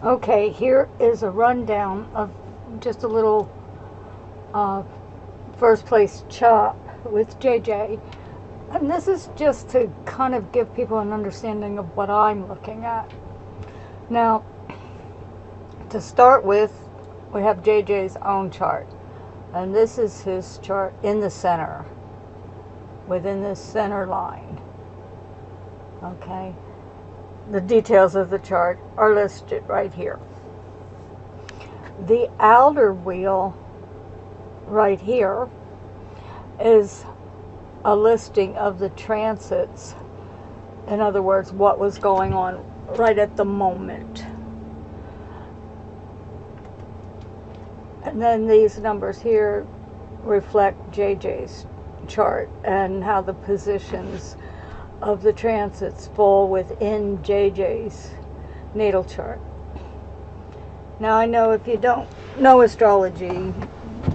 Okay, here is a rundown of just a little uh, first place chop with JJ. And this is just to kind of give people an understanding of what I'm looking at. Now, to start with, we have JJ's own chart. And this is his chart in the center, within this center line. Okay? The details of the chart are listed right here. The outer wheel right here is a listing of the transits. In other words, what was going on right at the moment. And then these numbers here reflect JJ's chart and how the positions of the transits fall within JJ's natal chart. Now, I know if you don't know astrology,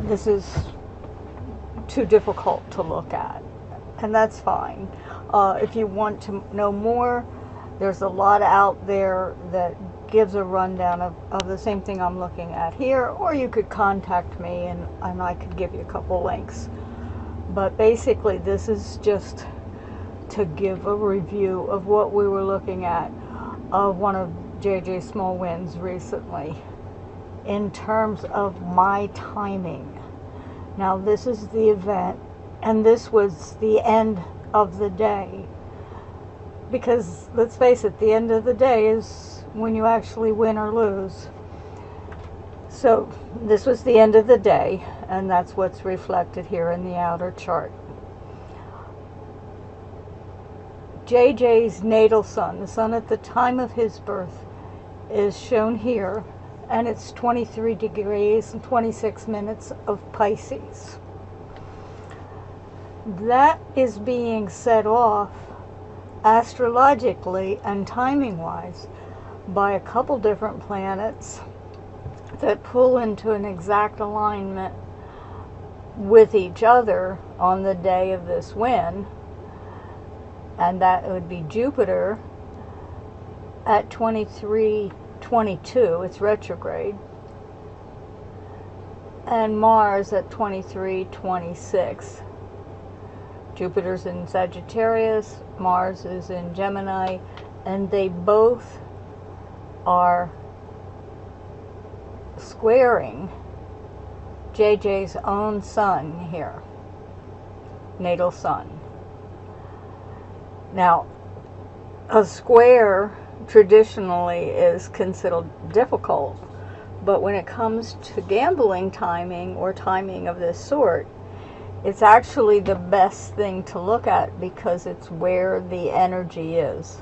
this is too difficult to look at, and that's fine. If you want to know more, there's a lot out there that gives a rundown of the same thing I'm looking at here, or you could contact me and I could give you a couple links. But basically, this is just to give a review of what we were looking at of one of JJ's small wins recently in terms of my timing. Now, this is the event, and this was the end of the day, because let's face it, the end of the day is when you actually win or lose. So this was the end of the day, and that's what's reflected here in the outer chart. JJ's natal sun, the sun at the time of his birth, is shown here, and it's 23 degrees and 26 minutes of Pisces. That is being set off astrologically and timing-wise by a couple different planets that pull into an exact alignment with each other on the day of this win. And that would be Jupiter at 23:22, it's retrograde, and Mars at 23:26. Jupiter's in Sagittarius, Mars is in Gemini, and they both are squaring JJ's own sun here, natal sun. Now, a square traditionally is considered difficult, but when it comes to gambling timing or timing of this sort, it's actually the best thing to look at because it's where the energy is.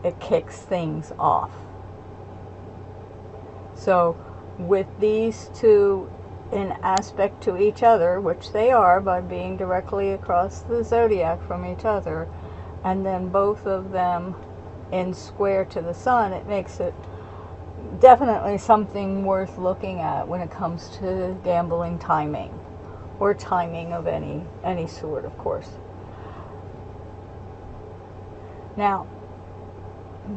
It kicks things off. So with these two in aspect to each other, which they are by being directly across the zodiac from each other, and then both of them in square to the sun, it makes it definitely something worth looking at when it comes to gambling timing, or timing of any sort, of course. Now,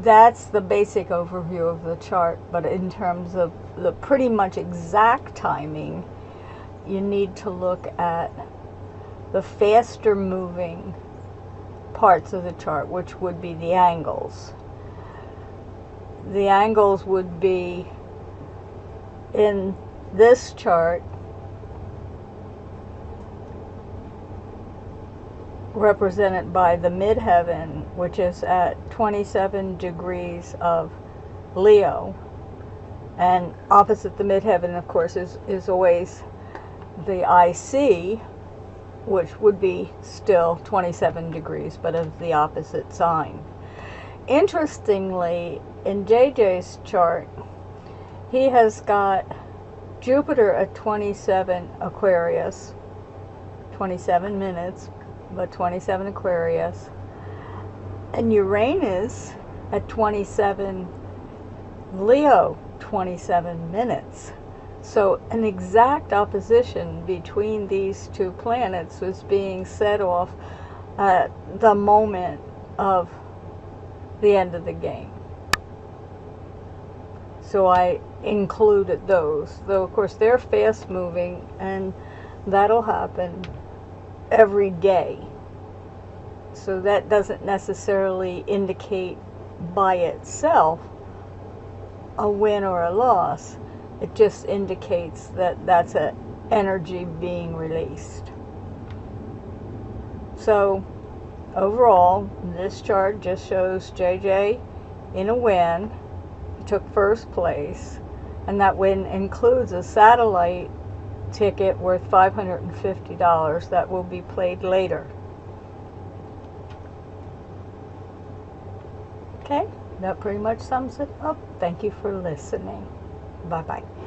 that's the basic overview of the chart, but in terms of the pretty much exact timing, you need to look at the faster moving parts of the chart, which would be the angles. The angles would be in this chart represented by the midheaven, which is at 27 degrees of Leo, and opposite the midheaven, of course, is always the IC, which would be still 27 degrees, but of the opposite sign. Interestingly, in JJ's chart, he has got Jupiter at 27 Aquarius, 27 minutes, but 27 Aquarius, and Uranus at 27 Leo, 27 minutes. So an exact opposition between these two planets was being set off at the moment of the end of the game. So I included those, though of course they're fast moving, and that'll happen every day. So that doesn't necessarily indicate by itself a win or a loss. It just indicates that that's an energy being released. So overall, this chart just shows JJ in a win. He took first place, and that win includes a satellite ticket worth $550 that will be played later. Okay, that pretty much sums it up. Thank you for listening. Bye-bye.